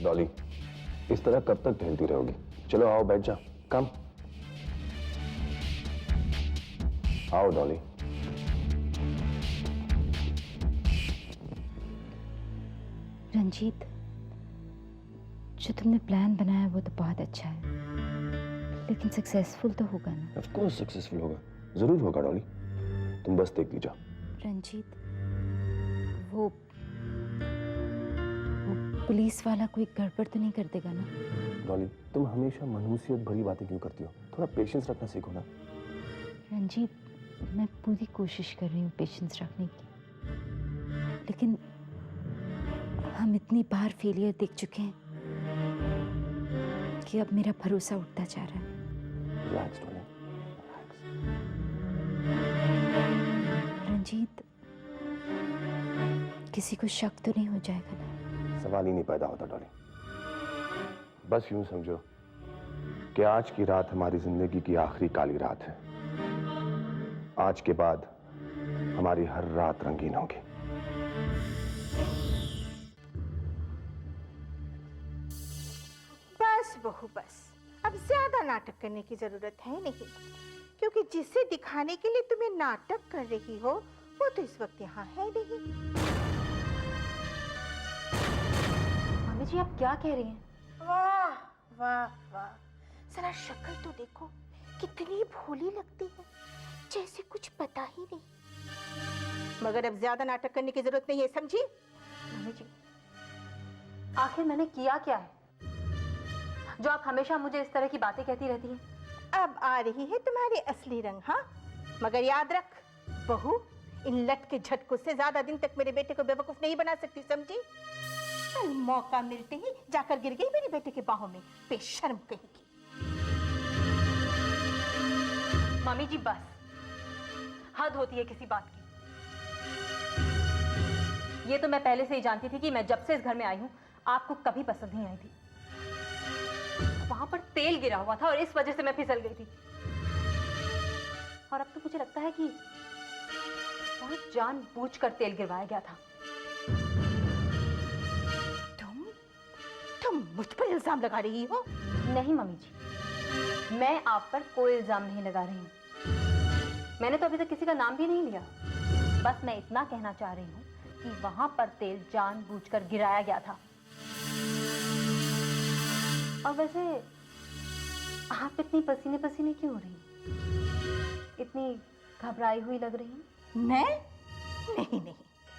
डॉली, इस तरह कब तक टहलती रहोगी? चलो आओ बैठ जाओ, कम आओ डॉली। रंजीत, जो तुमने प्लान बनाया वो तो बहुत अच्छा है, लेकिन सक्सेसफुल तो होगा ना? ऑफ कोर्स सक्सेसफुल होगा, जरूर होगा डॉली, तुम बस देखती जाओ। रंजीत, वो पुलिस वाला कोई गड़बड़ तो नहीं कर देगा ना? डॉली, तुम हमेशा मनहूसियत भरी बातें क्यों करती हो? थोड़ा पेशेंस रखना सीखो ना। रंजीत, मैं पूरी कोशिश कर रही हूँ पेशेंस रखने की, लेकिन हम इतनी बार फेलियर देख चुके हैं कि अब मेरा भरोसा उठता जा रहा है। Relax Dolly, relax. रंजीत, किसी को शक तो नहीं हो जाएगा ना? सवाल ही नहीं पैदा होता डॉली। बस यूं समझो कि आज की रात हमारी जिंदगी की आखिरी काली रात है। आज के बाद हमारी हर रात रंगीन होगी। बस बहू बस, अब ज्यादा नाटक करने की जरूरत है नहीं, क्योंकि जिसे दिखाने के लिए तुम्हें नाटक कर रही हो वो तो इस वक्त यहाँ है नहीं। मम्मी जी, आप क्या कह रही हैं? वाह वाह वाह, जरा शक्ल तो देखो, कितनी भोली लगती है, जैसे कुछ पता ही नहीं। मगर अब ज्यादा नाटक करने की जरूरत नहीं है, समझी? मम्मी जी, आखिर मैंने किया क्या है जो आप हमेशा मुझे इस तरह की बातें कहती रहती हैं? अब आ रही है तुम्हारी असली रंग, हाँ? मगर याद रख बहू, इन लट के झटकों से ज्यादा दिन तक मेरे बेटे को बेवकूफ नहीं बना सकती, समझी? कल मौका मिलते ही जाकर गिर गई मेरे बेटे के बाहों में, बेशर्म कहेगी। मम्मी जी बस, हद होती है किसी बात की। ये तो मैं पहले से ही जानती थी कि मैं जब से इस घर में आई हूं आपको कभी पसंद नहीं आई थी। वहां पर तेल गिरा हुआ था और इस वजह से मैं फिसल गई थी, और अब तो मुझे लगता है कि वहां जानबूझकर तेल गिरवाया गया था। तुम मुझ पर इल्जाम लगा रही हो? नहीं मम्मी जी, मैं आप पर कोई इल्जाम नहीं लगा रही हूं। मैंने तो अभी तक किसी का नाम भी नहीं लिया। बस मैं इतना कहना चाह रही हूं कि वहां पर तेल जानबूझकर गिराया गया था। और वैसे आप इतनी पसीने पसीने क्यों हो रही हैं? इतनी घबराई हुई लग रही हैं। मैं? नहीं नहीं,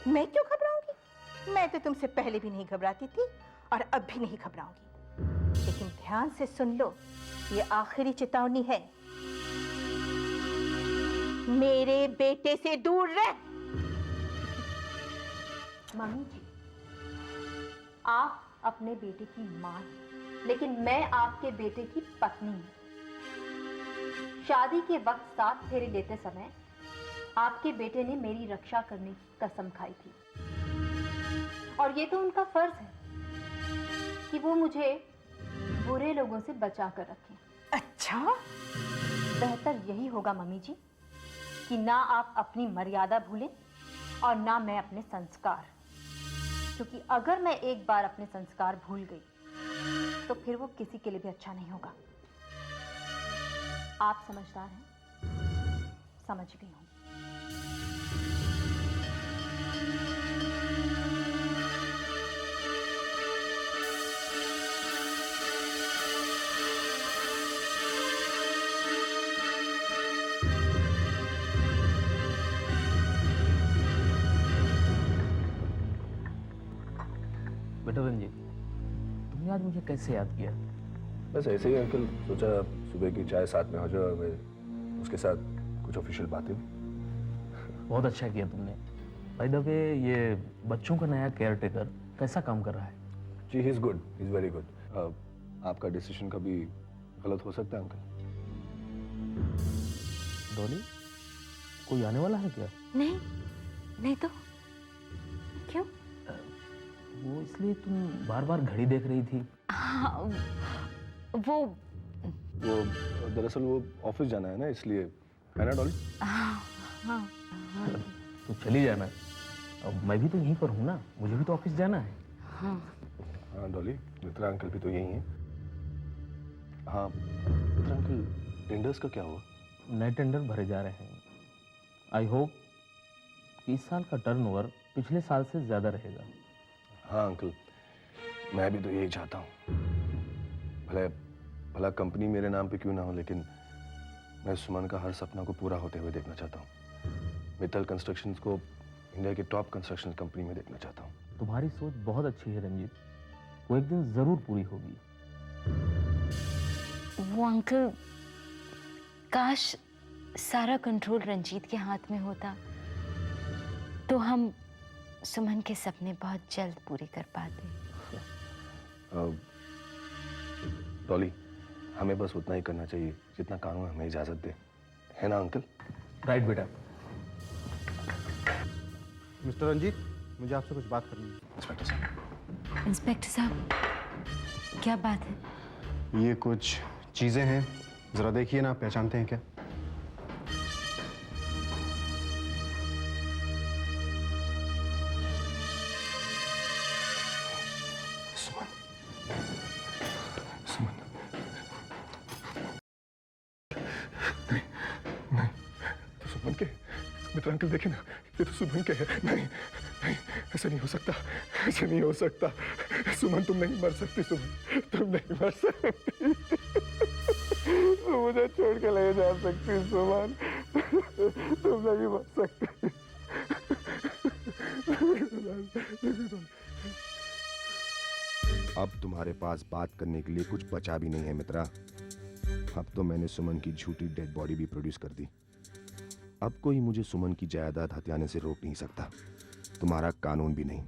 मैं क्यों घबराऊंगी? मैं तो तुमसे पहले भी नहीं घबराती थी और अब भी नहीं घबराऊंगी। लेकिन ध्यान से सुन लो, ये आखिरी चेतावनी है, मेरे बेटे से दूर रह। मम्मी जी, आप अपने बेटे की मां हैं, लेकिन मैं आपके बेटे की पत्नी हूं। शादी के वक्त 7 फेरे लेते समय आपके बेटे ने मेरी रक्षा करने की कसम खाई थी, और ये तो उनका फर्ज है कि वो मुझे बुरे लोगों से बचा कर रखें। अच्छा, बेहतर यही होगा मम्मी जी कि ना आप अपनी मर्यादा भूलें और ना मैं अपने संस्कार, क्योंकि अगर मैं एक बार अपने संस्कार भूल गई तो फिर वो किसी के लिए भी अच्छा नहीं होगा। आप समझदार हैं, समझ गई हूं। बेटा रंजीत, तुमने आज मुझे कैसे याद किया? बस ऐसे ही अंकल, सोचा सुबह की चाय साथ में हो जाए और मैं उसके साथ कुछ ऑफिशियल बातें भी। बहुत अच्छा किया तुमने। बाय द वे, ये बच्चों का नया केयरटेकर कैसा काम कर रहा है? जी, he is good, he is very good. आपका डिसीजन कभी गलत हो सकता है अंकल। डॉली, कोई आने वाला है क्या? नहीं, नहीं तो क्यों? वो इसलिए तुम बार बार घड़ी देख रही थी? हाँ, वो दरअसल वो ऑफिस जाना है ना, इसलिए, है ना डॉली? हाँ, हाँ, हाँ। तो चली जाना। अब मैं भी तो यहीं पर हूँ ना, मुझे भी तो ऑफिस जाना है। हाँ। हाँ डॉली, मित्रा अंकल भी तो यही हैं। हाँ मित्रा अंकल, टेंडर्स का क्या हुआ? नए टेंडर भरे जा रहे हैं। आई होप कि इस साल का टर्नओवर पिछले साल से ज्यादा रहेगा। हाँ अंकल, मैं भी तो यही चाहता हूँ। भला कंपनी मेरे नाम पे क्यों ना हो, लेकिन मैं सुमन का हर सपना को पूरा होते हुए देखना चाहता हूँ। मित्तल कंस्ट्रक्शंस को इंडिया की टॉप कंस्ट्रक्शन कंपनी में देखना चाहता हूँ। तुम्हारी सोच बहुत अच्छी है रंजीत, वो एक दिन जरूर पूरी होगी। वो अंकल, काश सारा कंट्रोल रंजीत के हाथ में होता तो हम सुमन के सपने बहुत जल्द पूरे कर पाते। डॉली, हमें बस उतना ही करना चाहिए जितना कानून हमें इजाजत दे, है ना अंकल? राइट बेटा। मिस्टर रंजीत, मुझे आपसे कुछ बात करनी है। इंस्पेक्टर साहब। इंस्पेक्टर साहब, क्या बात है? ये कुछ चीजें हैं, जरा देखिए ना, आप पहचानते हैं क्या? सुमन, सुमन, नहीं, नहीं, तो सुमन के, मित्र अंकल देखे ना, ये तो सुमन के है। नहीं, नहीं, ऐसा नहीं हो सकता, ऐसा नहीं हो सकता। सुमन तुम नहीं मर सकती, सुमन तुम नहीं मर सकती। मुझे छोड़ के ले जा सकती सुमन, तुम नहीं मर सकती। अब तुम्हारे पास बात करने के लिए कुछ बचा भी नहीं है मित्रा। अब तो मैंने सुमन की झूठी डेड बॉडी भी प्रोड्यूस कर दी। अब कोई मुझे सुमन की जायदाद हथियाने से रोक नहीं सकता, तुम्हारा कानून भी नहीं।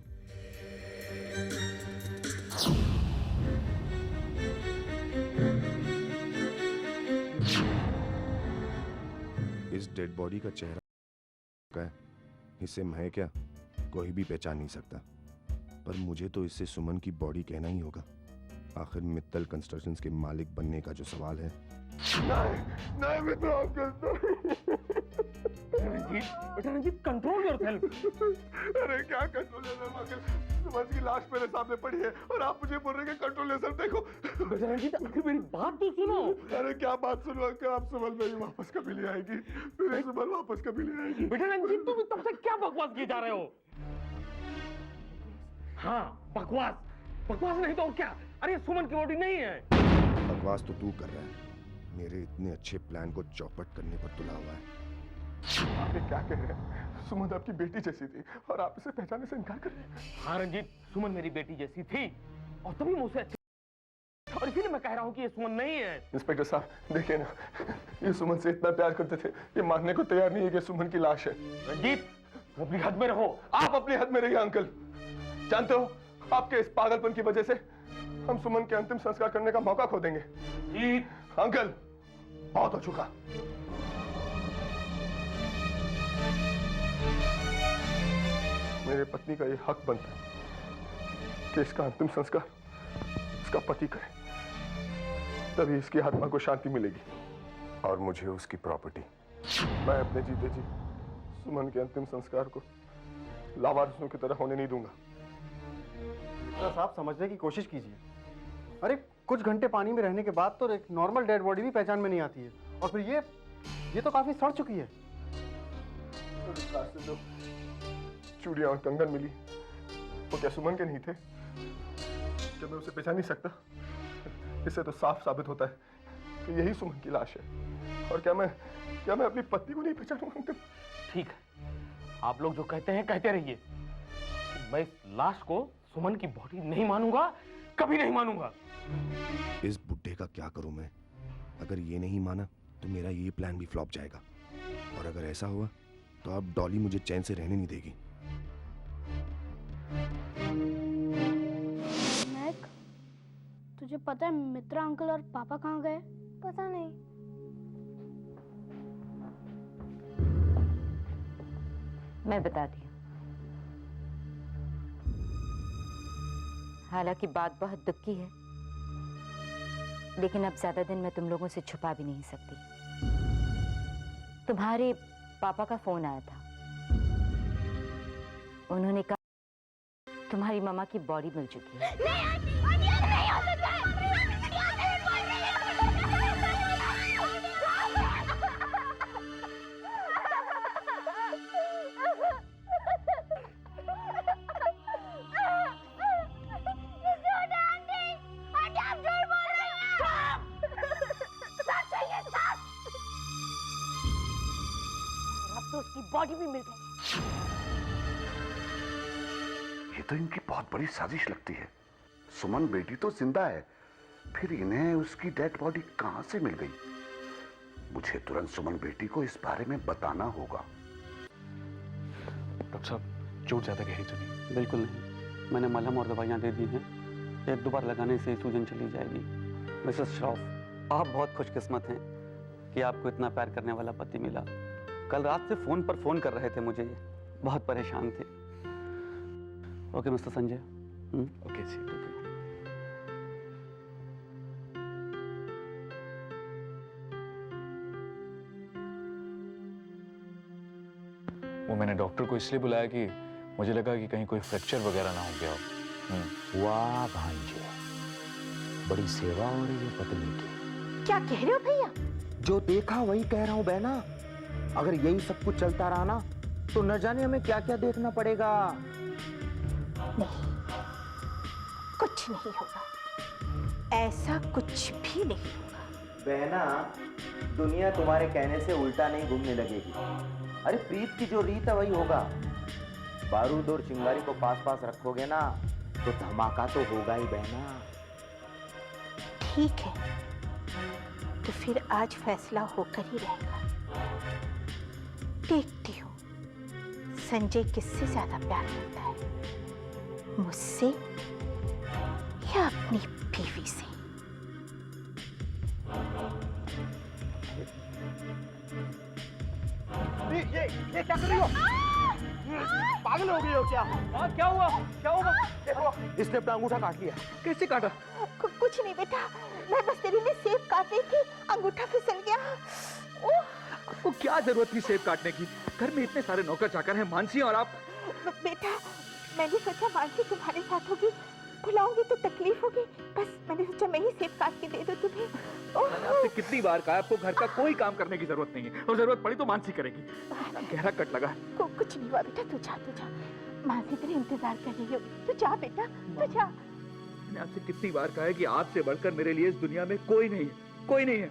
इस डेड बॉडी का चेहरा है, इससे मैं क्या कोई भी पहचान नहीं सकता, पर मुझे तो इससे सुमन की बॉडी कहना ही होगा। आखिर मित्तल कंस्ट्रक्शंस के मालिक बनने का जो सवाल है। नहीं, नहीं मित्रा अंकल, रंजीत, कंट्रोल योरसेल्फ। अरे क्या कंट्रोल अंकल, सुमन की लाश मेरे सामने पड़ी है और आप मुझे बोल रहे हैं कि कंट्रोल योरसेल्फ। देखो रंजीत, आखिर मेरी बात तो सुनो। अरे क्या बात सुनो अंकल, आप सुमन मेरी वापस कभी ले आएगी, मेरी सुमन वापस कभी ले आएगी। बेटा रंजीत, तुम तब से क्या बकवास किए जा रहे हो? हाँ, बकवास, बकवास नहीं तो और क्या? अरे सुमन की बॉडी नहीं है। बकवास तो तू कर रहा है, मेरे इतने अच्छे प्लान को चौपट करने पर तुला हुआ है। आप ये क्या कह रहे हैं? सुमन आपकी बेटी जैसी थी और आप इसे पहचानने से इनकार कर रहे हैं। हाँ रंजीत, सुमन मेरी बेटी जैसी थी और तभी मुझसे अच्छी, और इसीलिए मैं कह रहा हूँ कि ये सुमन नहीं है। इंस्पेक्टर साहब देखिए ना, ये सुमन से इतना प्यार करते थे, ये मानने को तैयार नहीं है कि सुमन की लाश है। रंजीत, अपनी हद में रहो। आप अपनी हद में रहिए अंकल। जानते हो, आपके इस पागलपन की वजह से हम सुमन के अंतिम संस्कार करने का मौका खो देंगे। अंकल, बहुत हो चुका। मेरे पत्नी का ये हक बनता है कि इसका अंतिम संस्कार इसका पति करे, तभी इसकी आत्मा को शांति मिलेगी और मुझे उसकी प्रॉपर्टी। मैं अपने जीते जी सुमन के अंतिम संस्कार को लावारिसों की तरह होने नहीं दूंगा। साहब, समझने की कोशिश कीजिए। अरे कुछ घंटे पानी में रहने के बाद तो एक नॉर्मल डेड बॉडी भी पहचान में नहीं आती है, और फिर ये तो काफी सड़ चुकी है। तो इस रास्ते जो चूड़ियां और कंगन मिली, वो क्या सुमन के नहीं थे? क्या मैं उसे पहचान नहीं सकता? इससे तो साफ साबित होता है कि यही सुमन की लाश है। और क्या मैं अपनी पत्नी को नहीं पहचानूंगा? ठीक है, आप लोग जो कहते हैं कहते रहिए। मैं इस लाश को सुमन की बॉडी नहीं मानूंगा, कभी नहीं मानूंगा। इस बुड्ढे का क्या करूं मैं? अगर ये नहीं माना तो मेरा ये प्लान भी फ्लॉप जाएगा, और अगर ऐसा हुआ तो अब डॉली मुझे चैन से रहने नहीं देगी। मैक, तुझे पता है मित्रा अंकल और पापा कहाँ गए? पता नहीं। मैं बताती हूँ। हालांकि बात बहुत दुख की है, लेकिन अब ज्यादा दिन मैं तुम लोगों से छुपा भी नहीं सकती। तुम्हारे पापा का फोन आया था। उन्होंने कहा तुम्हारी मामा की बॉडी मिल चुकी है। अब तो उसकी बॉडी भी मिल गई। ये तो इनकी बहुत बड़ी साजिश लगती है। सुमन बेटी तो जिंदा है, फिर इन्हें उसकी डेड बॉडी कहां से मिल गई? मुझे तुरंत सुमन बेटी को इस बारे में बताना होगा। डॉक्टर साहब, चोट ज्यादा गहरी तो नहीं? बिल्कुल नहीं, मैंने मलहम और दवाइयाँ दे दी हैं। 1-2 बार लगाने से सूजन चली जाएगी। मिसेस श्रॉफ, आप बहुत खुशकिस्मत हैं कि आपको इतना प्यार करने वाला पति मिला। कल रात से फोन पर फोन कर रहे थे मुझे, बहुत परेशान थे। Okay mister Sanjay. ओके जी। वो मैंने डॉक्टर को इसलिए बुलाया कि मुझे लगा कि कहीं कोई फ्रैक्चर वगैरह ना हो गया हो। वाह भांजे, बड़ी सेवा हो रही है पत्नी की। क्या कह रहे हो भैया? जो देखा वही कह रहा हूं बहना। अगर यही सब कुछ चलता रहा ना तो न जाने हमें क्या क्या देखना पड़ेगा। नहीं, कुछ नहीं होगा, ऐसा कुछ भी नहीं होगा। बहना, दुनिया तुम्हारे कहने से उल्टा नहीं घूमने लगेगी। अरे प्रीत की जो रीत है वही होगा। बारूद और चिंगारी को पास पास रखोगे ना तो धमाका तो होगा ही बहना। ठीक है, तो फिर आज फैसला होकर ही रहेगा। देखती हूँ संजय किससे ज्यादा प्यार करता है, मुझसे या अपनी बीवी से। ये क्या कर रही हो? पागल हो गई हो क्या? क्या हुआ? क्या होगा? देखो, इसने अपना अंगूठा काट लिया। कैसे काटा? कुछ नहीं बेटा, मैं बस तेरे लिए सेब काट रही थी, अंगूठा फिसल गया। ओह! आपको क्या जरूरत थी सेब काटने की? घर में इतने सारे नौकर चाकर हैं, मानसी और आप। बेटा, मैंने सोचा मानसी तुम्हारे साथ होगी, बुलाऊंगी तो तकलीफ होगी, बस मैंने सोचा मैं ही सेब काट के दे दूं तुम्हें। मैंने आपसे कितनी बार कहा आपको घर का कोई काम करने की जरूरत नहीं है, और जरूरत पड़ी तो मानसी करेगी। गहरा कट लगा। कुछ नहीं हुआ बेटा, तू जा। मानसी तेरे इंतजार कर रही होगी, तू जा बेटा, तू जा। मैंने आपसे कितनी बार कहा है कि आपसे बढ़कर मेरे लिए इस दुनिया में कोई नहीं है, कोई नहीं है।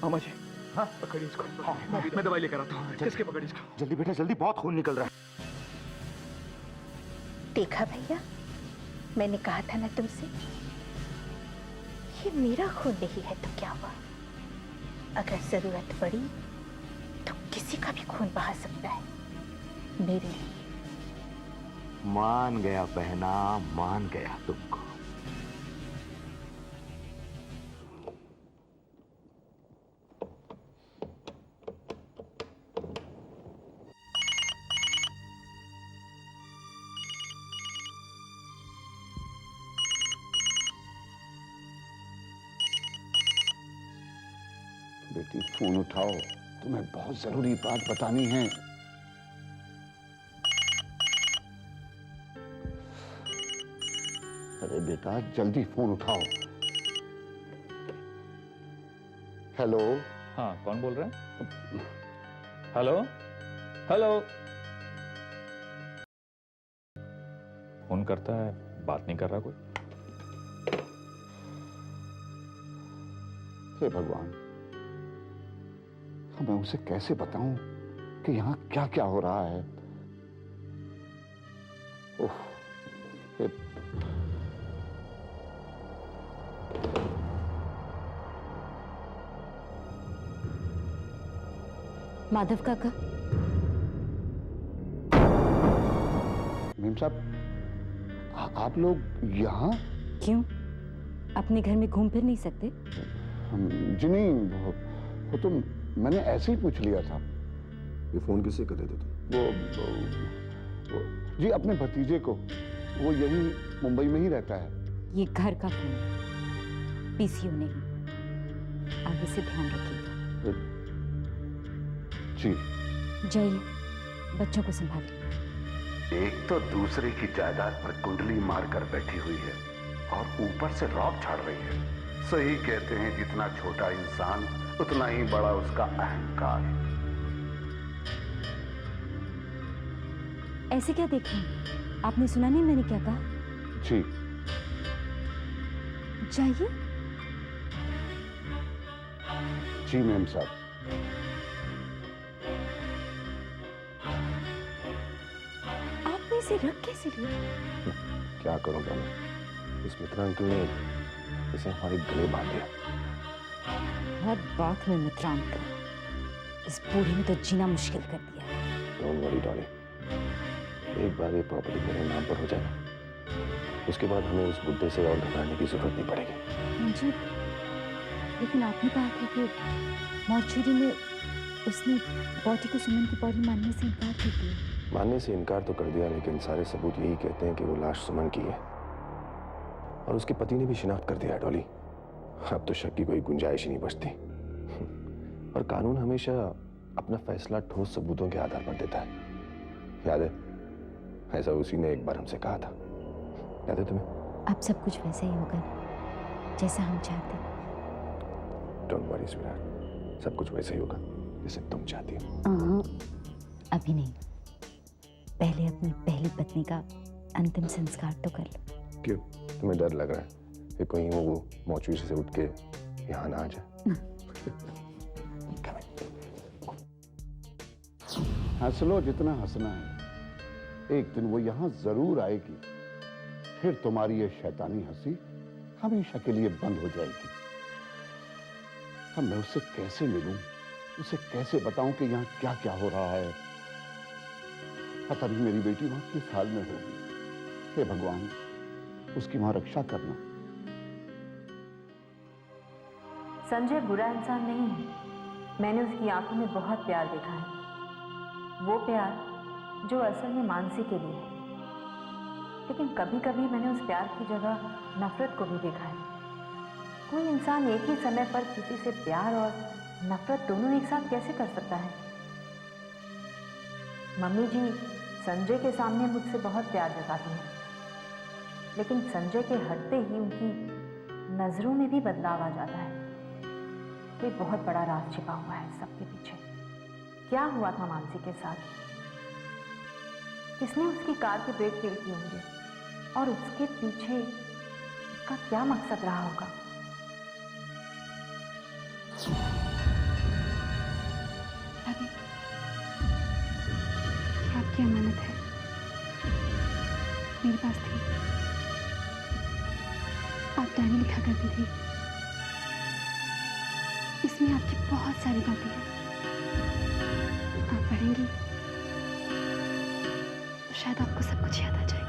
मामा जी, हाँ पकड़िए इसको। हाँ, मैं दवाई लेकर आता हूँ। किसके पकड़िए इसको? जल्दी बेटा जल्दी, बहुत खून निकल रहा है। देखा भैया, मैंने कहा था ना तुमसे, ये मेरा खून नहीं है तो क्या हुआ? अगर जरूरत पड़ी तो किसी का भी खून बहा सकता है मेरे लिए। मान गया बहना, मान गया तुमको। बेटी फोन उठाओ, तुम्हें बहुत जरूरी बात बतानी है। अरे बेटा जल्दी फोन उठाओ। हेलो। हाँ, कौन बोल रहे हैं? Hello hello. फोन करता है, बात नहीं कर रहा कोई। हे भगवान, मैं उसे कैसे बताऊं कि यहाँ क्या क्या हो रहा है। ओह, माधव काका। मेम साहब, आप लोग यहाँ? क्यों, अपने घर में घूम फिर नहीं सकते? जी नहीं, वो तो मैंने ऐसे ही पूछ लिया था। ये फोन किससे कर रहे थे तुम? वो जी अपने भतीजे को, वो यही मुंबई में ही रहता है। ये घर का फोन है, पीसीओ नहीं। आगे से ध्यान रखिएगा। जी। जाइए। बच्चों को संभाल रही। एक तो दूसरे की जायदाद पर कुंडली मारकर बैठी हुई है और ऊपर से रौब झाड़ रही है। सही कहते हैं जितना छोटा इंसान उतना ही बड़ा उसका अहंकार। ऐसे क्या देख रहे हैं? आपने सुना नहीं मैंने क्या कहा? जी जाइए। जी मैम साहब। आपने इसे रख कैसे लिया? क्या करूंगा मैं? इस मित्रा अंकल ने इसे हमारे गले बांध दिया। हर बात में मित्रा अंकल। इस बूढ़ी ने तो जीना मुश्किल कर दिया है। डोंट वरी डॉली, एक बार ये प्रॉपर्टी मेरे नाम पर हो जाए, उसके बाद हमें उस बुड्ढे से और घबराने की जरूरत नहीं पड़ेगी। जी, लेकिन आपने कहा था कि मॉर्चुरी में उसने बॉडी को सुमन की बॉडी मानने से इनकार कर दिया। मानने से इनकार तो कर दिया, लेकिन सारे सबूत यही कहते हैं कि वो लाश सुमन की है और उसके पति ने भी शिनाख्त कर दिया है डॉली। अब तो शक की कोई गुंजाइश ही नहीं बचती। और कानून हमेशा अपना फैसला ठोस सबूतों के आधार पर देता है, याद है? ऐसा उसी ने एक बार हमसे कहा था, याद है तुम्हें? अब सब कुछ वैसे ही होगा ना, जैसा हम चाहते हैं। डोंट वरी स्वीटहार्ट, सब कुछ वैसे ही होगा जैसे तुम चाहती हो। अभी नहीं, पहले अपनी पहली पत्नी का अंतिम संस्कार तो कर लो। क्यों, तुम्हें डर लग रहा है कि कहीं वो मौचुरी से उठ के यहाँ ना आ जाए? हंस लो जितना हंसना है, एक दिन वो यहाँ जरूर आएगी। फिर तुम्हारी ये शैतानी हंसी हमेशा के लिए बंद हो जाएगी। अब मैं उससे कैसे मिलूं, उसे कैसे बताऊं कि यहाँ क्या क्या हो रहा है? पता नहीं मेरी बेटी वहां किस हाल में होगी। हे भगवान, उसकी वहां रक्षा करना। संजय बुरा इंसान नहीं है। मैंने उसकी आंखों में बहुत प्यार देखा है, वो प्यार जो असल में मानसी के लिए है। लेकिन कभी कभी मैंने उस प्यार की जगह नफरत को भी देखा है। कोई इंसान एक ही समय पर किसी से प्यार और नफरत दोनों एक साथ कैसे कर सकता है? मम्मी जी संजय के सामने मुझसे बहुत प्यार जताती हैं, लेकिन संजय के हटते ही उनकी नजरों में भी बदलाव आ जाता है। कोई बहुत बड़ा राज छिपा हुआ है सबके पीछे। क्या हुआ था मानसी के साथ? किसने उसकी कार के ब्रेक फेल किए होंगे और उसके पीछे उसका क्या मकसद रहा होगा? भाभी, ये आपकी अमानत है, मेरे पास थी। आप डायरी लिखा करती थी, इसमें आपकी बहुत सारी बातें हैं। आप पढ़ेंगी तो शायद आपको सब कुछ याद आ जाएगा।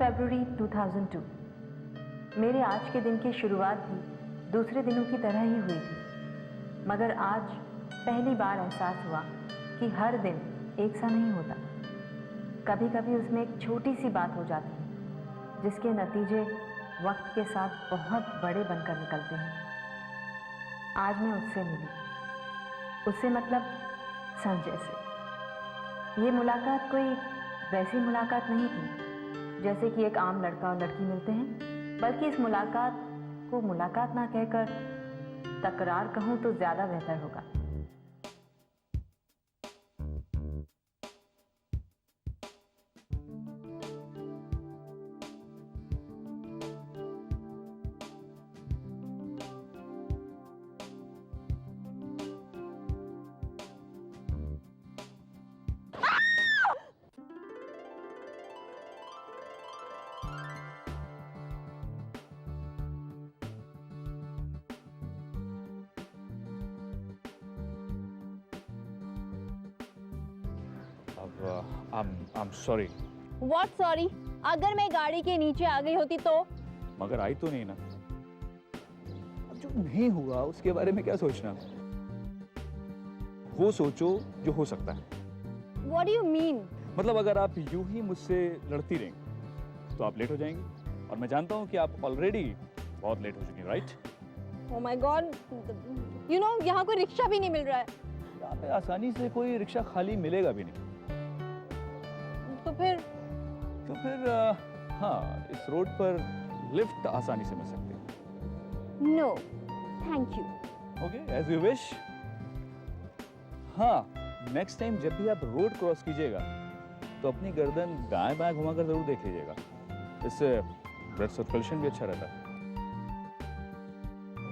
February 2002। मेरे आज के दिन की शुरुआत भी दूसरे दिनों की तरह ही हुई थी, मगर आज पहली बार एहसास हुआ कि हर दिन एक सा नहीं होता। कभी कभी उसमें एक छोटी सी बात हो जाती है जिसके नतीजे वक्त के साथ बहुत बड़े बनकर निकलते हैं। आज मैं उससे मिली, उससे मतलब संजय से। ये मुलाकात कोई वैसी मुलाकात नहीं थी जैसे कि एक आम लड़का और लड़की मिलते हैं, बल्कि इस मुलाकात को मुलाकात ना कहकर तकरार कहूँ तो ज़्यादा बेहतर होगा। I'm sorry। What sorry? अगर मैं गाड़ी के नीचे आ गई होती तो? मगर आई तो नहीं ना। अब जो नहीं हुआ उसके बारे में क्या सोचना, वो सोचो जो हो सकता है। What do you mean? मतलब अगर आप यूं ही मुझसे लड़ती रहेंगी तो आप लेट हो जाएंगी, और मैं जानता हूं कि आप ऑलरेडी बहुत लेट हो चुकी हैं, right? Oh my God! You know, यहाँ कोई रिक्शा भी नहीं मिल रहा है। यहाँ पे आसानी से कोई रिक्शा खाली मिलेगा भी नहीं। तो फिर हाँ, इस रोड पर लिफ्ट आसानी से मिल सकती है। No, thank you. Okay, as you wish. हाँ, नेक्स्ट टाइम जब भी आप रोड क्रॉस कीजिएगा तो अपनी गर्दन दाएं बाएं घुमाकर जरूर देख लीजिएगा, इससे ब्लड सर्कुलेशन भी अच्छा रहता है।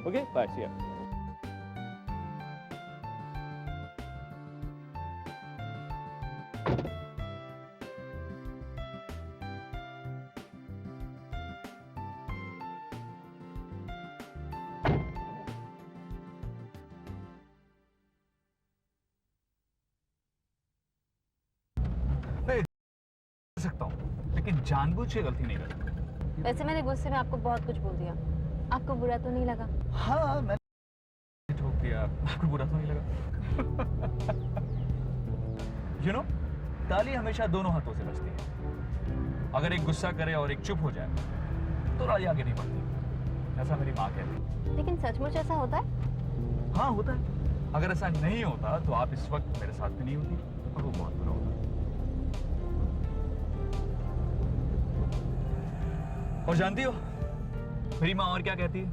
ओके, बाय, सी या। सकता हूँ, लेकिन जानबूझ के गलती नहीं करता। वैसे मैंने गुस्से में आपको बहुत कुछ बोल दिया, आपको बुरा तो नहीं लगा? हाँ, मैंने ठोक दिया, आपको बुरा तो नहीं लगा? You know, ताली हमेशा दोनों हाथों से बजती है। अगर एक गुस्सा करे और एक चुप हो जाए तो ताली आगे नहीं बढ़ती, ऐसा मेरी माँ कहती है। लेकिन सचमुच ऐसा होता है? हाँ, होता है। अगर ऐसा नहीं होता तो आप इस वक्त मेरे साथ भी नहीं होती, और वो बहुत बुरा होता। और जानती हो मेरी माँ और क्या कहती है?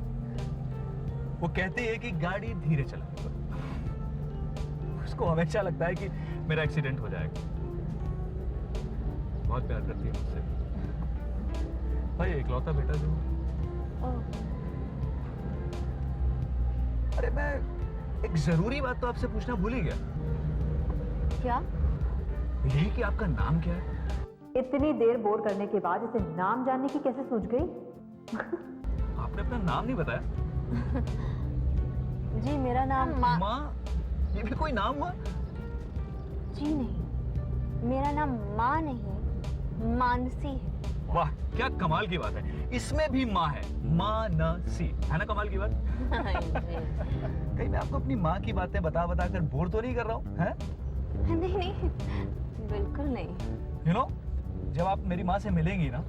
वो कहती है कि गाड़ी धीरे चला, उसको हमेशा लगता है कि मेरा एक्सीडेंट हो जाएगा। बहुत प्यार करती है मुझसे। भाई इकलौता बेटा जो। अरे मैं एक जरूरी बात तो आपसे पूछना भूल ही गया। क्या? यही कि आपका नाम क्या है? इतनी देर बोर करने के बाद इसे नाम जानने की कैसे सोच गई? आपने अपना नाम नहीं बताया। जी मेरा नाम माँ, ये भी कोई नाम हुआ? जी नहीं, मेरा नाम माँ नहीं मानसी है। वाह, क्या कमाल की बात है, इसमें भी माँ है, मानसी, है ना कमाल की बात? कहीं मैं आपको अपनी माँ की बातें बता बता कर बोर तो नहीं कर रहा हूँ, हैं? नहीं नहीं, बिल्कुल नहीं। You know, जब आप मेरी माँ से मिलेंगी ना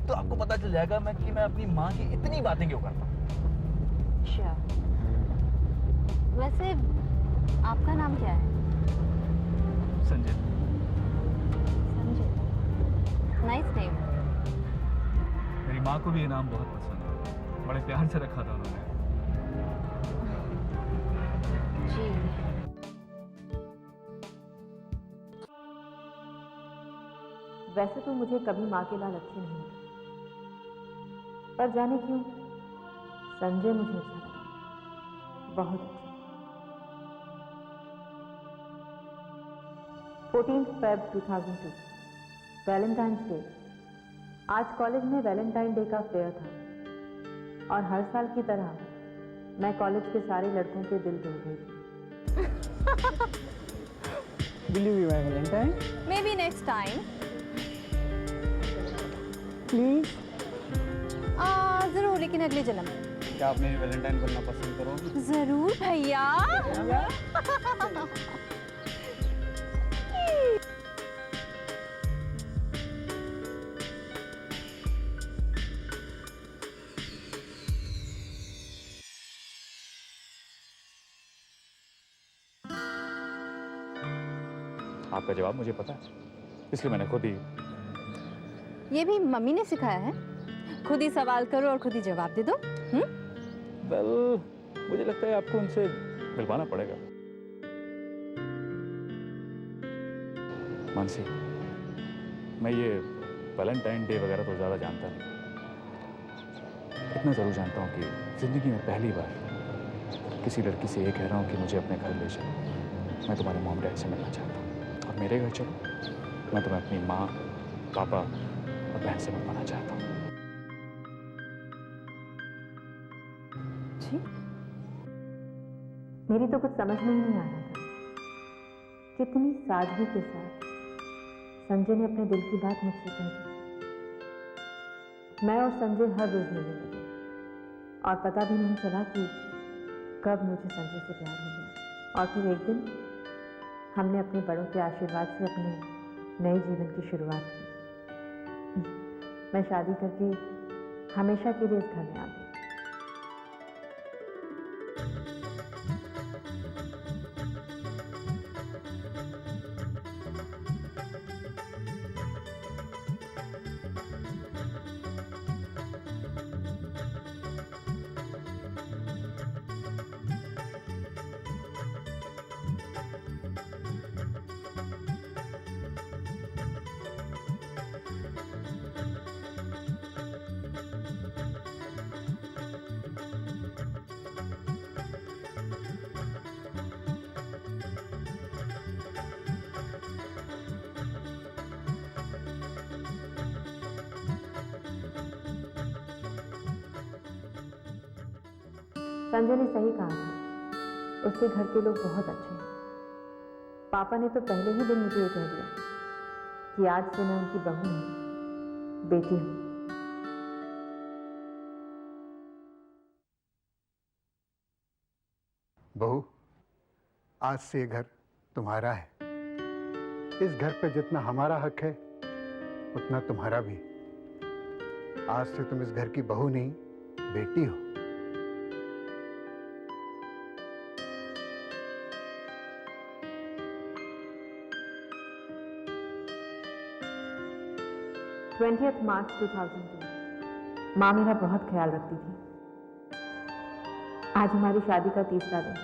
तो आपको पता चल जाएगा कि मैं अपनी माँ की इतनी बातें क्यों करता हूँ। अच्छा, वैसे आपका नाम क्या है? संजय। Sanjay, nice name. मेरी माँ को भी ये नाम बहुत पसंद है, बड़े प्यार से रखा था उन्होंने। जी। वैसे तो मुझे कभी माँ के लाल अच्छे नहीं लगे, पर जाने क्यों संजय मुझे अच्छा लगा, बहुत अच्छा। 14 Feb 2002, वैलेंटाइंस डे। आज कॉलेज में वैलेंटाइन डे का फेयर था और हर साल की तरह मैं कॉलेज के सारे लड़कों के दिल तोड़ रही थी। Will you be my Valentine? Maybe next time. Please. जरूर, लेकिन अगले जन्म में। क्या आप मेरी वैलेंटाइन बनना पसंद करोगी? जरूर भैया। आपका जवाब मुझे पता है, इसलिए मैंने खुद ही। ये भी मम्मी ने सिखाया है, खुद ही सवाल करो और खुद ही जवाब दे दो। वेल, मुझे लगता है आपको उनसे मिलवाना पड़ेगा। मानसी, मैं ये वैलेंटाइन डे वगैरह तो ज़्यादा जानता नहीं, इतना ज़रूर जानता हूँ कि ज़िंदगी में पहली बार किसी लड़की से ये कह रहा हूँ कि मुझे अपने घर ले चलो, मैं तुम्हारे मॉम डैड से मिलना चाहता हूँ, और मेरे घर चलो, मैं तुम्हें अपनी माँ, पापा और बहन से मिलवाना चाहता हूँ। जी, मेरी तो कुछ समझ में ही नहीं आ रहा था, कितनी सादगी के साथ संजय ने अपने दिल की बात मुझसे कह दी। मैं और संजय हर रोज मिलने लगे और पता भी नहीं चला कि कब मुझे संजय से प्यार हो गया। और फिर एक दिन हमने अपने बड़ों के आशीर्वाद से अपने नए जीवन की शुरुआत की। मैं शादी करके हमेशा के लिए इस घर में आ गई। संजय ने सही कहा था, उसके घर के लोग बहुत अच्छे हैं। पापा ने तो पहले ही दिन मुझे ये कह दिया कि आज से मैं उनकी बहू नहीं, बेटी हूं। बहू, आज से ये घर तुम्हारा है। इस घर पे जितना हमारा हक है उतना तुम्हारा भी। आज से तुम इस घर की बहू नहीं, बेटी हो। मार्च 2002 माँ मेरा बहुत ख्याल रखती थी। आज हमारी शादी का 3रा दिन।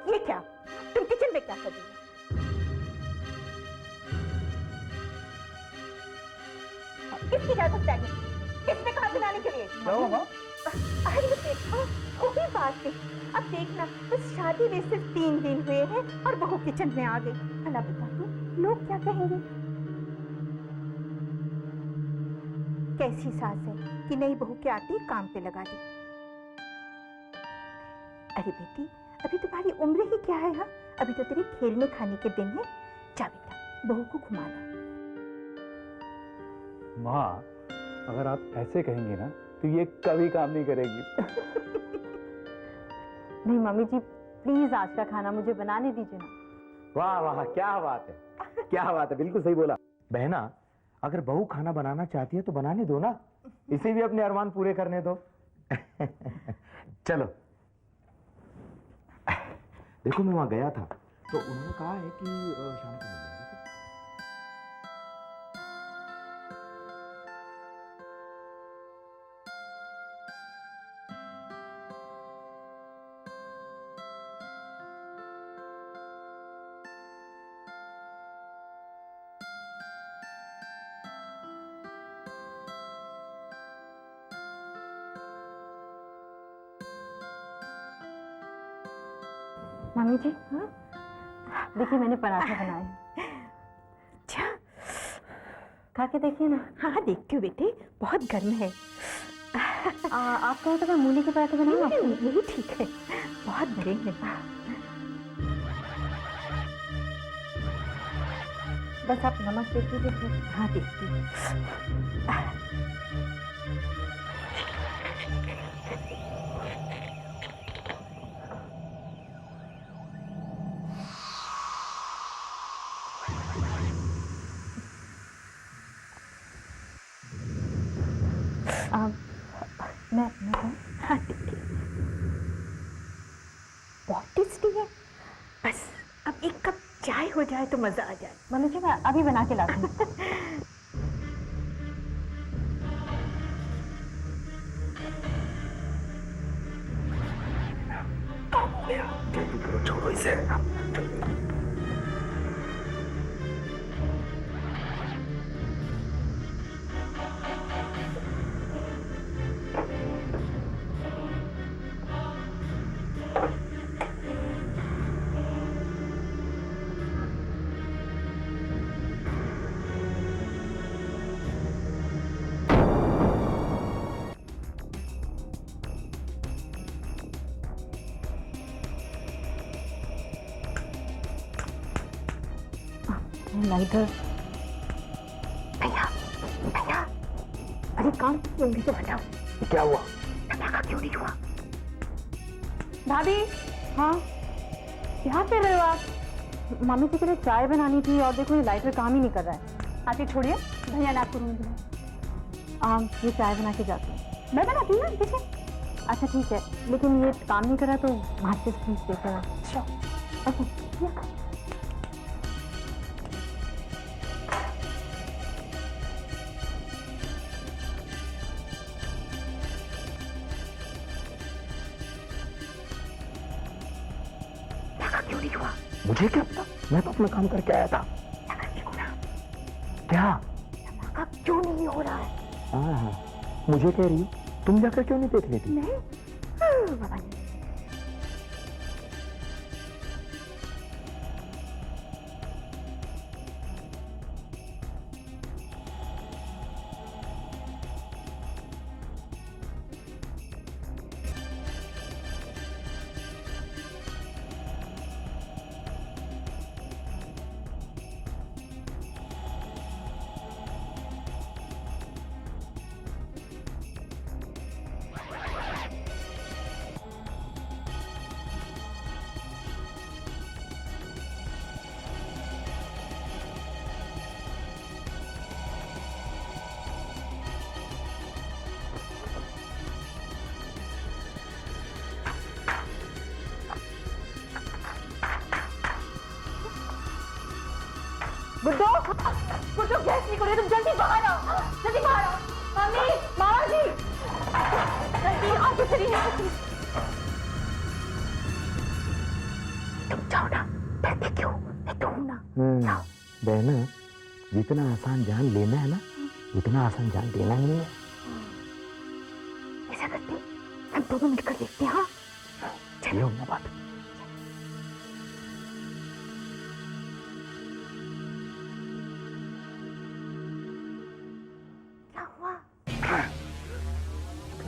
ये क्या? तुम किचन में क्या कर रही हो? किसकी इजाजत चाहिए? किसने कहा बनाने के लिए? क्या हुआ? अरे देखो, कोई बात नहीं। अब देखना, बस शादी में सिर्फ 3 दिन हुए हैं और बहू किचन में आ गई। भला बता तू, लोग क्या कहेंगे? कैसी सास है कि नई बहू के आते ही काम पे लगा दी। अरे बेटी, अभी तुम्हारी उम्र ही क्या है? हाँ, अभी तो तेरे खेलने खाने के दिन है। जा बेटा, बहू को घुमाना। माँ, अगर आप ऐसे कहेंगे ना तो ये कभी काम नहीं करेगी। नहीं मम्मी जी, प्लीज आज का खाना मुझे बनाने दीजिए ना। वाह वाह, क्या बात है, क्या बात है, बिल्कुल सही बोला। बहना, अगर बहू खाना बनाना चाहती है तो बनाने दो ना, इसे भी अपने अरमान पूरे करने दो। चलो। देखो, मैं वहां गया था तो उन्होंने कहा है कि शाम को मिल जाएंगे। मम्मी जी, हाँ देखिए मैंने पराठे बनाए। अच्छा, खा के देखिए ना। हाँ देखती हूँ बेटे, बहुत गर्म है। आप कहें तो मैं मूली के पराठे बनाऊँ आपको? यही ठीक है, बहुत बड़े हैं। बस आप नमक देख लीजिए। हाँ देखती हूँ। मैं हाँ देखिए, बहुत टेस्टी है। बस अब एक कप चाय हो जाए तो मजा आ जाए। मम्मी जी, मैं अभी बना के लाती हूँ। जल्दी करो, छोड़ो इसे। लाइटर भैया, अभी काम की उंगली तो हटाओ। क्या हुआ? धमाका क्यों नहीं हुआ? भाभी, हाँ क्या कर रहे हो आप? मामी जी के लिए चाय बनानी थी और देखो ये लाइटर काम ही नहीं कर रहा है। आप ये छोड़िए, भैया ने आपको रूम दिया। ये चाय बना के जाती हूँ। मैं बनाती हूँ ना, ठीक है? अच्छा ठीक है, लेकिन ये काम नहीं कर रहा तो माचिस प्लीज देख लेना। ओके। क्यों नहीं हुआ? मुझे क्या पता, मैं तो अपना काम करके आया था। क्या? धमाका क्यों नहीं हो रहा है? हाँ, मुझे कह रही हो, तुम जाकर क्यों नहीं देख लेती? नहीं बाबा जी। गुड्डो, गुड्डो गैस लीक हो रही है, तुम जल्दी बाहर आओ, जल्दी बाहर आओ। मम्मी, मामा जी, जल्दी आगे चलिए। तुम जाओ ना, डरते क्यों? मैं तो हूं ना। बहना, जितना आसान जान लेना है ना, उतना आसान जान देना ही नहीं है। ऐसा करते हैं, हम दोनों मिलकर देखते हैं। हाँ चलो ना बात।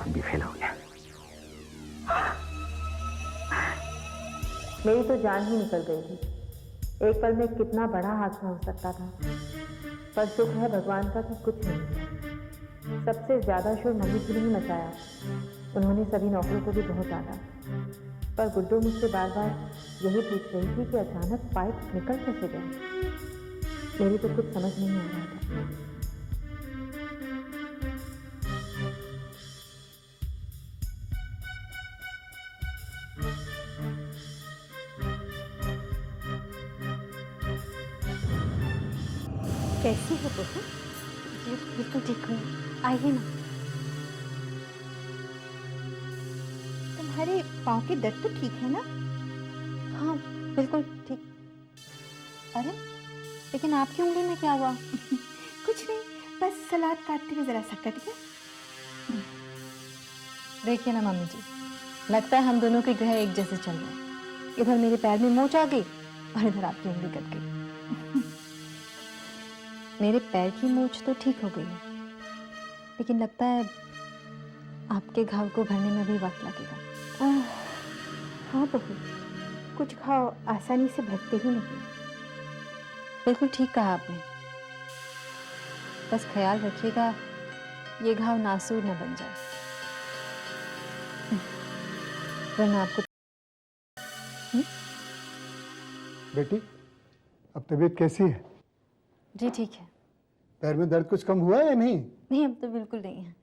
भी फेल हो गया। मेरी तो जान ही निकल गई थी। एक पल में कितना बड़ा हादसा हो सकता था, पर शुक्र है भगवान का कि कुछ नहीं। सबसे ज्यादा शोर मम्मी जी ने ही मचाया। उन्होंने सभी नौकरों को भी बहुत डांटा, पर गुड्डू मुझसे बार बार यही पूछ रही थी कि अचानक पाइप निकल कैसे गया। मेरी तो कुछ समझ नहीं आ रहा था। कैसी हो बहू? जी बिल्कुल ठीक हूँ, आइए ना। तुम्हारे पाँव के दर्द तो ठीक है ना? हाँ बिल्कुल ठीक। अरे लेकिन आपकी उंगली में क्या हुआ? कुछ नहीं, बस सलाद काटते हुए जरा सा कट गया। देखिए ना मम्मी जी, लगता है हम दोनों के ग्रह एक जैसे चल रहे हैं। इधर मेरे पैर में मोच आ गई और इधर आपकी उंगली कट गई। मेरे पैर की मोच तो ठीक हो गई है, लेकिन लगता है आपके घाव को भरने में भी वक्त लगेगा। हाँ बहू, कुछ घाव आसानी से भरते ही नहीं। बिल्कुल ठीक कहा आपने। बस ख्याल रखिएगा ये घाव नासूर न बन जाए, वरना आपको। बेटी, अब तबीयत कैसी है? जी ठीक है। पैर में दर्द कुछ कम हुआ है या नहीं? नहीं, अब तो बिल्कुल नहीं है।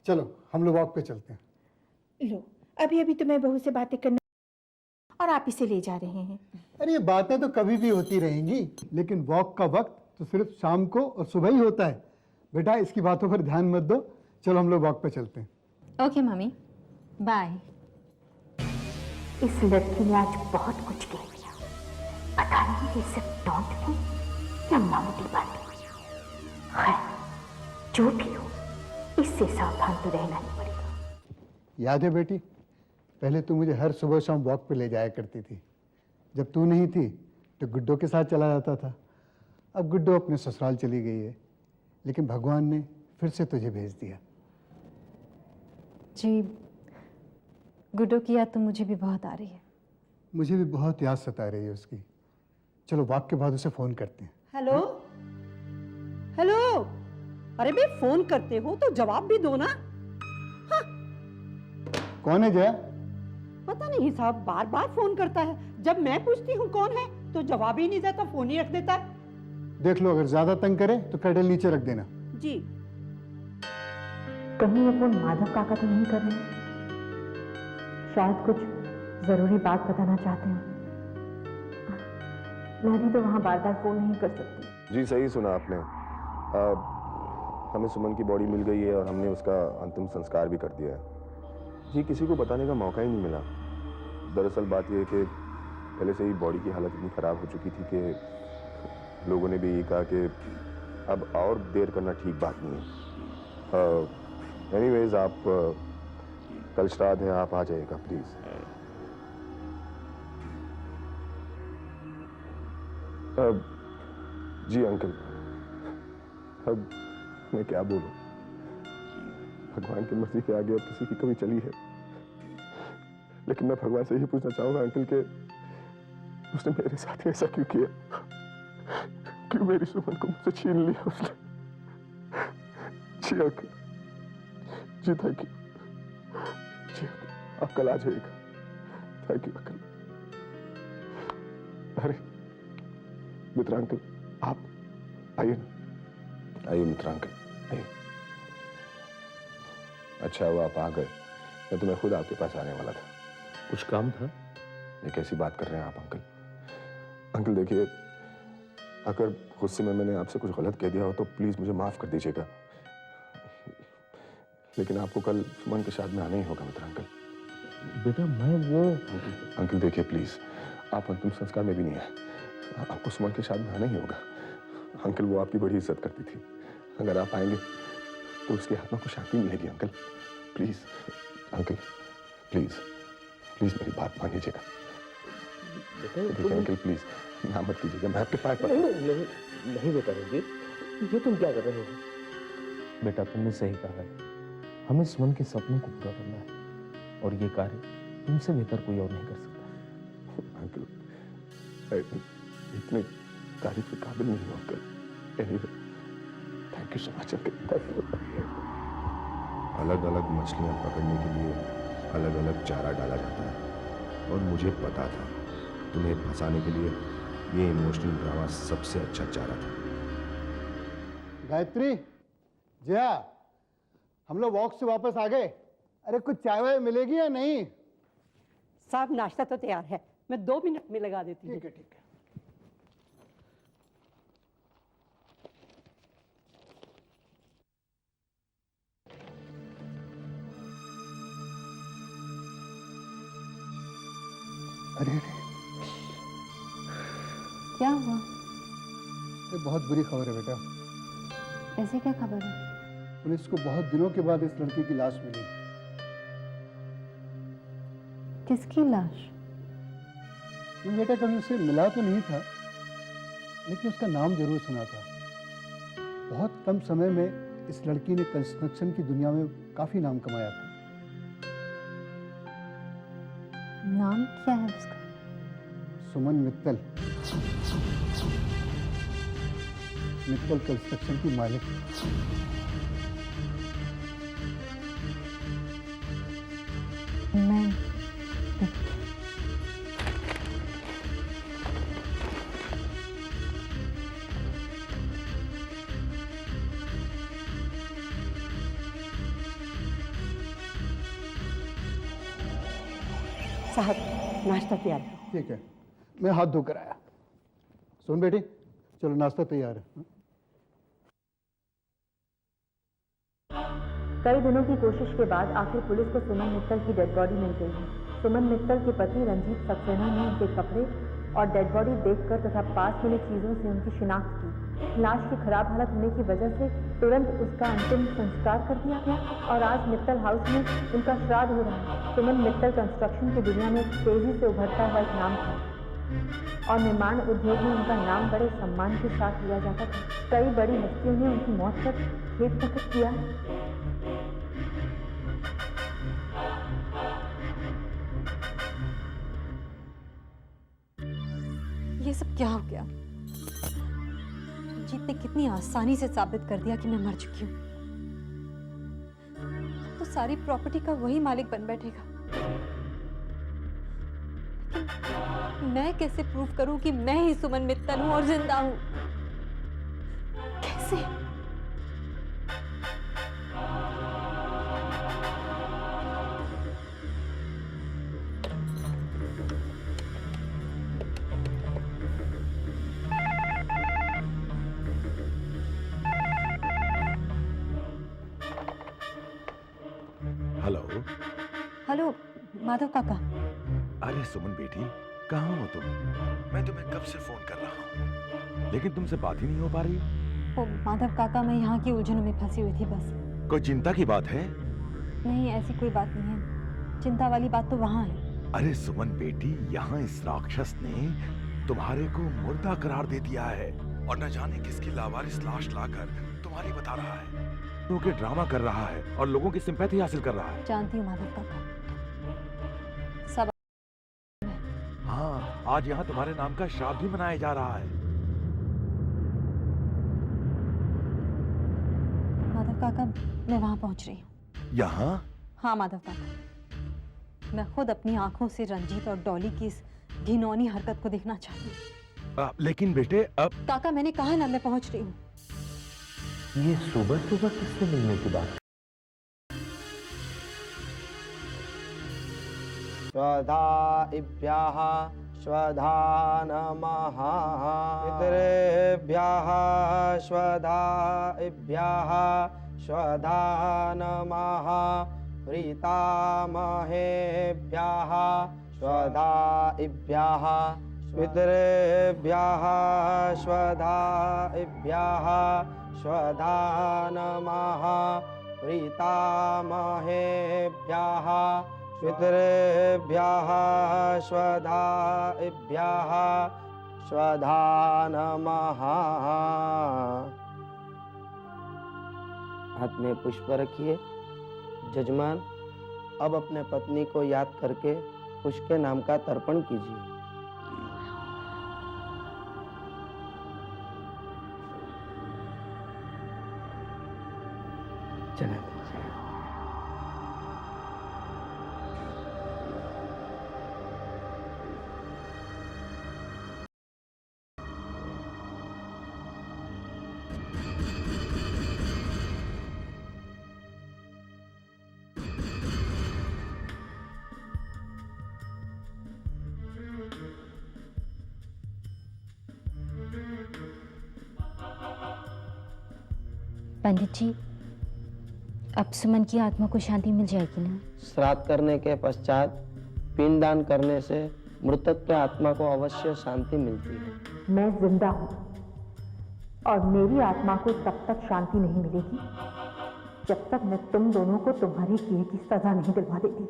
चलो हम लोग वॉक पे चलते हैं। लो, अभी अभी तो मैं बहू से बातें करना और आप इसे ले जा रहे हैं। अरे ये बातें तो कभी भी होती रहेंगी, लेकिन वॉक का वक्त तो सिर्फ शाम को और सुबह ही होता है। बेटा इसकी बातों पर ध्यान मत दो, चलो हम लोग वॉक पे चलते हैं। Okay mummy, bye. इस लड़की ने आज बहुत कुछ कह दिया। पता नहीं कि सिर्फ टॉन्ट थी या मामूली बात हुई। खैर, जो भी हो, इससे सावधान तो रहना ही पड़ेगा। याद है बेटी, पहले तू मुझे हर सुबह शाम वॉक पे ले जाया करती थी। जब तू नहीं थी तो गुड्डो के साथ चला जाता था। अब गुड्डो अपने ससुराल चली गई है, लेकिन भगवान ने फिर से तुझे भेज दिया। जी, गुड्डो की याद तो मुझे भी बहुत आ रही है। मुझे भी बहुत याद सता रही है उसकी। चलो वॉक के बाद उसे फोन करते हैं। हेलो हेलो, अरे बे फोन करते हो तो जवाब भी दो ना। कौन है जया? पता नहीं साहब, बार बार फोन करता है। जब मैं पूछती हूँ कौन है तो जवाब ही नहीं देता, फोन ही रख देता है। देख लो, अगर ज्यादा तंग करे तो कैडल नीचे रख देना। जी। कहीं ये फोन माधव काका तो नहीं कर रहे? शायद कुछ जरूरी बात बताना चाहते हो। मैं भी तो वहां बार बार फोन नहीं कर सकती। जी सही सुना आपने। हमें सुमन की बॉडी मिल गई है और हमने उसका अंतिम संस्कार भी कर दिया है। जी किसी को बताने का मौका ही नहीं मिला। दरअसल बात यह है कि पहले से ही बॉडी की हालत इतनी ख़राब हो चुकी थी कि लोगों ने भी ये कहा कि अब और देर करना ठीक बात नहीं है। एनीवेज आप कल श्राद्ध है, आप आ जाइएगा प्लीज़। जी अंकल, अब मैं क्या बोलूं, भगवान की मर्जी के आगे अब किसी की कमी चली है। लेकिन मैं भगवान से यही पूछना चाहूंगा अंकल के उसने मेरे साथ ऐसा क्यों किया? क्यों मेरी सुमन को मुझसे छीन लिया उसने? जी अंकल, जी थैंक यू। जी अंकल, आप कल आ जाइएगा। Thank you uncle. अरे मित्र अंकल, आप आइए ना। आइए मित्र अंकल, आइए। अच्छा हुआ आप आ गए, मैं तुम्हें खुद आपके पास आने वाला था। कुछ काम था? ये कैसी बात कर रहे हैं आप अंकल? अंकल देखिए, अगर गुस्से में मैंने आपसे कुछ गलत कह दिया हो तो प्लीज मुझे माफ कर दीजिएगा। लेकिन आपको कल सुमन के साथ में आना ही होगा मित्र अंकल। बेटा मैं वो अंकल देखिए प्लीज, आप अंतिम संस्कार में भी नहीं आए, आपको सुमन के साथ में आना ही होगा। अंकल वो आपकी बड़ी इज्जत करती थी, अगर आप आएंगे तो उसकी आत्मा को शांति मिलेगी। Uncle please, uncle please please मेरी बात मान लीजिएगा। देखिए अंकल प्लीज ना मत कीजिएगा, मैं आपके पास नहीं बेटा रंजीत, ये तुम क्या कर रहे हो? बेटा तुमने सही कहा है, हमें सुमन के सपनों को पूरा करना है और ये कार्य तुमसे बेहतर कोई और नहीं कर सकता। अंकल इतने तारीफ के काबिल नहीं हो uncle. Anyway thank you so much uncle. अलग अलग मछलियां पकड़ने के लिए अलग अलग चारा डाला जाता है और मुझे पता था तुम्हें फंसाने के लिए ये इमोशनल ड्रामा सबसे अच्छा चारा था। गायत्री, जया, हम लोग वॉक से वापस आ गए। अरे कुछ चाय वाय मिलेगी या नहीं? साहब नाश्ता तो तैयार है, मैं 2 मिनट में लगा देती हूँ। ठीक है ठीक है। अरे अरे क्या हुआ? ये बहुत बुरी खबर है बेटा। ऐसे क्या खबर है? पुलिस को बहुत दिनों के बाद इस लड़की की लाश मिली। किसकी लाश? मैं बेटा कभी उसे मिला तो नहीं था, लेकिन उसका नाम जरूर सुना था। बहुत कम समय में इस लड़की ने कंस्ट्रक्शन की दुनिया में काफी नाम कमाया था। नाम क्या है उसका? सुमन मित्तल। मित्तल कंस्ट्रक्शन की मालिक। मैं साहब नाश्ता तैयार है। ठीक है, मैं हाथ धोकर आया। सुन बेटी, चलो नाश्ता तैयार है। कई दिनों की कोशिश के बाद आखिर पुलिस को सुमन मित्तल की डेड बॉडी मिल गई है। सुमन मित्तल के पति रंजीत सक्सेना ने उनके कपड़े और डेड बॉडी देखकर तथा पास मिली चीज़ों से उनकी शिनाख्त की। लाश की खराब हालत होने की वजह से तुरंत उसका अंतिम संस्कार कर दिया गया और आज मित्तल हाउस में उनका श्राद्ध हो रहा है। सुमन मित्तल कंस्ट्रक्शन की दुनिया में तेजी से उभरता हुआ एक नाम था और निर्माण उद्योग में उनका नाम बड़े सम्मान के साथ लिया जाता था। कई बड़ी हस्तियों ने उनकी मौत पर खेद प्रकट किया। ये सब क्या हो गया? रंजीत ने कितनी आसानी से साबित कर दिया कि मैं मर चुकी हूँ। अब तो सारी प्रॉपर्टी का वही मालिक बन बैठेगा। लेकिन मैं कैसे प्रूव करूं कि मैं ही सुमन मित्तल हूं और जिंदा हूं? कैसे? हेलो। हेलो माधव काका। अरे सुमन बेटी, कहाँ हो तुम? मैं तुम्हें कब से फोन कर रहा हूँ, लेकिन तुमसे बात ही नहीं हो पा रही। ओ माधव काका, मैं यहाँ की उलझनों में फंसी हुई थी बस। कोई चिंता की बात है? नहीं, ऐसी कोई बात नहीं है। चिंता वाली बात तो वहाँ है। अरे सुमन बेटी, यहाँ इस राक्षस ने तुम्हारे को मुर्दा करार दे दिया है और न जाने किसकी लावारिस लाश लाकर तुम्हारी बता रहा है, क्योंकि ड्रामा कर रहा है और लोगों की सिंपैथी हासिल कर रहा है। जानती हूँ माधव काका, सब। हाँ, आज यहाँ तुम्हारे नाम का श्राद्ध भी मनाया जा रहा है। माधव काका, मैं वहाँ पहुँच रही हूँ। यहाँ? हाँ माधव काका, मैं खुद अपनी आंखों से रंजीत और डॉली की इस घिनौनी हरकत को देखना चाहती हूँ। लेकिन बेटे अब। काका, मैंने कहा ना मैं पहुँच रही हूँ। ये सुबह सुबह किससे मिलने की बात? स्वधाइभ्यः स्वधा नमः। पितरेभ्यः स्वधाइभ्यः स्वधा नमः। प्रीतामहेभ्यः स्वधाइभ्यः। पितरेभ्यः स्वधाइभ्यः स्वधा नमः। प्रीतामहेभ्यः पितरेभ्यः स्वधाइभ्यः स्वधा नमः। हाथ में पुष्प रखिए। जजमान, अब अपने पत्नी को याद करके उसके नाम का तर्पण कीजिए। चला पंडित जी, अब सुमन की आत्मा को शांति मिल जाएगी ना? श्राद्ध करने के पश्चात पिंडदान करने से मृतक के आत्मा को अवश्य शांति मिलती है। मैं जिंदा हूँ और मेरी आत्मा को तब तक शांति नहीं मिलेगी जब तक मैं तुम दोनों को तुम्हारे किए की सजा नहीं दिलवा देती।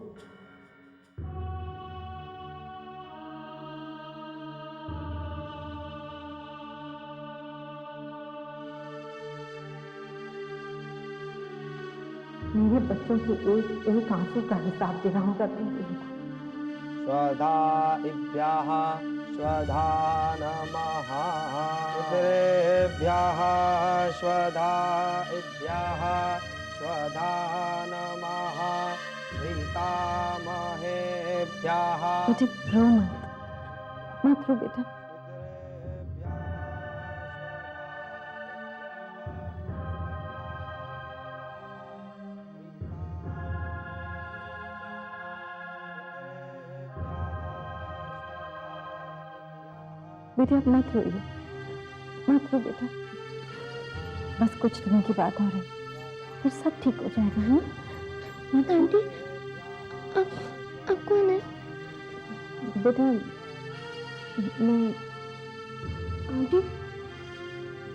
मेरे बच्चों के एक एक आंसू का हिसाब देना होगा तुमको। स्वधाइभ्यः स्वधा नमः। पितरेभ्यः स्वधाइभ्यः स्वधा नमः। प्रीतामहेभ्यः। मुझे रो मत रो बेटा। बेटा अब मत रोइए, मत रो बेटा। बस कुछ दिनों की बात और है, फिर सब ठीक हो जाएगा। हाँ मत आंटी, अब कौन है? बेटा मैं। आंटी,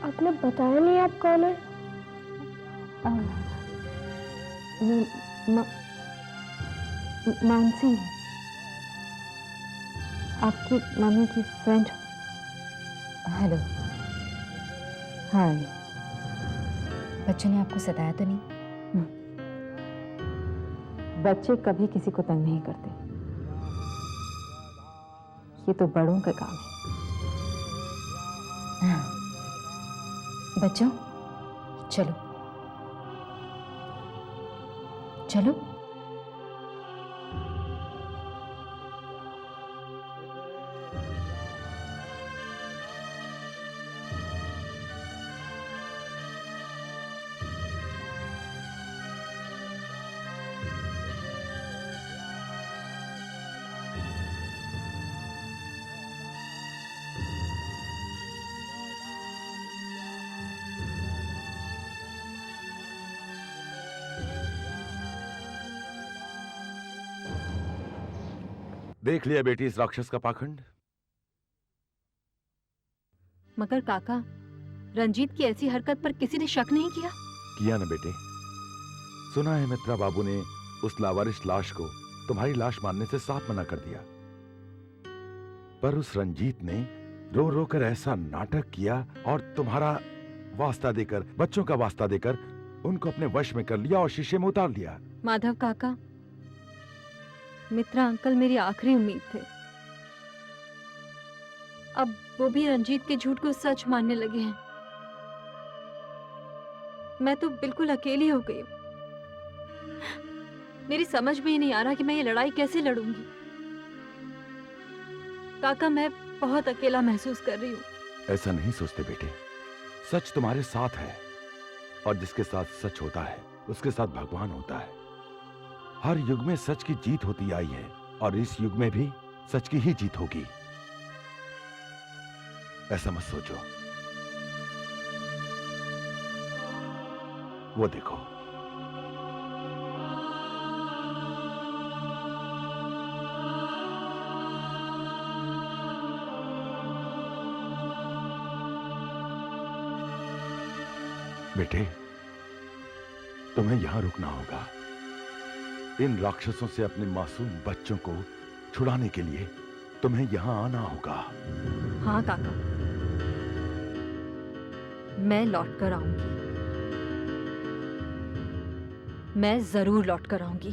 आपने बताया नहीं आप कौन है? मैं मानसी, आपकी मम्मी की फ्रेंड। हेलो। हाय। बच्चों ने आपको सताया तो नहीं? बच्चे कभी किसी को तंग नहीं करते, ये तो बड़ों का काम है। बच्चों चलो चलो। देख लिया बेटी इस राक्षस का पाखंड। मगर काका, रंजीत की ऐसी हरकत पर किसी ने शक नहीं किया? किया ना बेटे। सुना है मित्रा बाबू ने उस लावारिश लाश को तुम्हारी लाश मानने से साफ मना कर दिया, पर उस रंजीत ने रो रो कर ऐसा नाटक किया और तुम्हारा वास्ता देकर, बच्चों का वास्ता देकर उनको अपने वश में कर लिया और शीशे में उतार लिया। माधव काका, मित्रा अंकल मेरी आखिरी उम्मीद थे। अब वो भी रंजीत के झूठ को सच मानने लगे हैं। मैं तो बिल्कुल अकेली हो गई हूं। मेरी समझ में ही नहीं आ रहा कि मैं ये लड़ाई कैसे लड़ूंगी। काका, मैं बहुत अकेला महसूस कर रही हूँ। ऐसा नहीं सोचते बेटे, सच तुम्हारे साथ है और जिसके साथ सच होता है उसके साथ भगवान होता है। हर युग में सच की जीत होती आई है और इस युग में भी सच की ही जीत होगी। ऐसा मत सोचो। वो देखो, बेटे तुम्हें यहां रुकना होगा। इन राक्षसों से अपने मासूम बच्चों को छुड़ाने के लिए तुम्हें यहां आना होगा। हाँ काका, मैं लौट कर आऊंगी। मैं जरूर लौट कर आऊंगी।